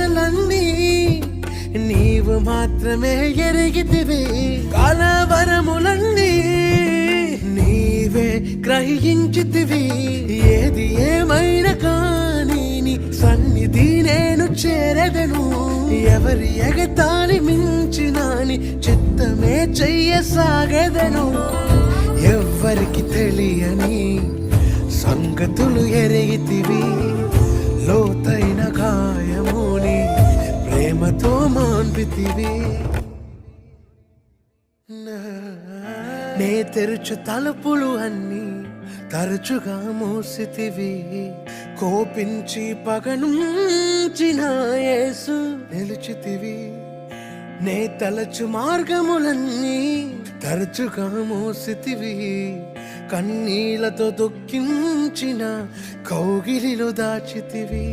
ఆశలన్నీ నీవు మాత్రమే ఎరిగితివి. కలవరములన్నీ నీవే గ్రహించితివి. ఏది ఏమైనా కానీ నీ సన్నిధి నేను చేరదను. ఎవరి ఎగతాళి మించినాని చిత్తమే చెయ్యసాగదను. ఎవ్వరికి తెలియని సంగతులు ఎరిగితివి. లోతైన గాయముని ప్రేమతో మాన్పితివి. నే తెరుచు తలుపులు అన్నీ తరచుగా మూసితివి. కోపించి పగనుంచిన యేసు నిలిచితివి. నే తలచు మార్గములన్నీ తరచుగా మోసితివి. కన్నీళ్లతో దుఃఖించిన కౌగిలిలో దాచితివి.